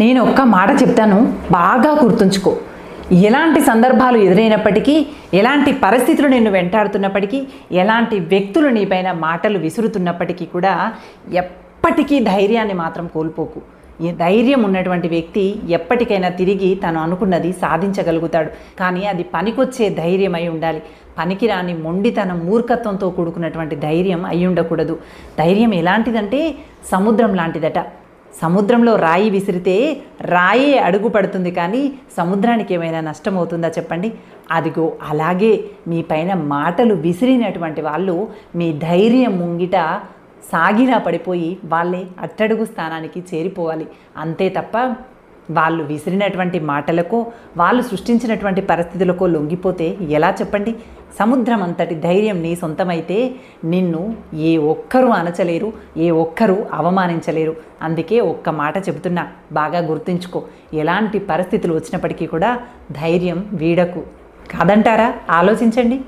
నేను ఒక్క మాట చెప్తాను, బాగా గుర్తుంచుకో. ఎలాంటి సందర్భాలు ఎదురైనప్పటికీ, ఎలాంటి పరిస్థితులు నిన్ను వెంటాడుతున్నప్పటికీ, ఎలాంటి వ్యక్తులు నీపైన మాటలు విసురుతున్నప్పటికీ కూడా ఎప్పటికీ ధైర్యాన్ని మాత్రం కోల్పోకు. ఈ ధైర్యం ఉన్నటువంటి వ్యక్తి ఎప్పటికైనా తిరిగి తను అనుకున్నది సాధించగలుగుతాడు. కానీ అది పనికొచ్చే ధైర్యం అయి ఉండాలి. పనికిరాని మొండితనం, మూర్ఖత్వంతో కూడుకున్నటువంటి ధైర్యం అయి ఉండకూడదు. ధైర్యం ఎలాంటిదంటే సముద్రం లాంటిదట. సముద్రంలో రాయి విసిరితే రాయే అడుగు పడుతుంది, కానీ సముద్రానికి ఏమైనా నష్టం అవుతుందా చెప్పండి? అదిగో అలాగే మీ పైన మాటలు విసిరినటువంటి వాళ్ళు మీ ధైర్యం ముంగిట సాగిలా పడిపోయి వాళ్ళే అట్టడుగు స్థానానికి చేరిపోవాలి. అంతే తప్ప వాళ్ళు విసిరినటువంటి మాటలకో, వాళ్ళు సృష్టించినటువంటి పరిస్థితులకో లొంగిపోతే ఎలా చెప్పండి? సముద్రం అంతటి ధైర్యం నీ సొంతమైతే నిన్ను ఏ ఒక్కరూ అనచలేరు, ఏ ఒక్కరూ అవమానించలేరు. అందుకే ఒక్క మాట చెబుతున్నా, బాగా గుర్తుంచుకో. ఎలాంటి పరిస్థితులు వచ్చినప్పటికీ కూడా ధైర్యం వీడకు. కాదంటారా? ఆలోచించండి.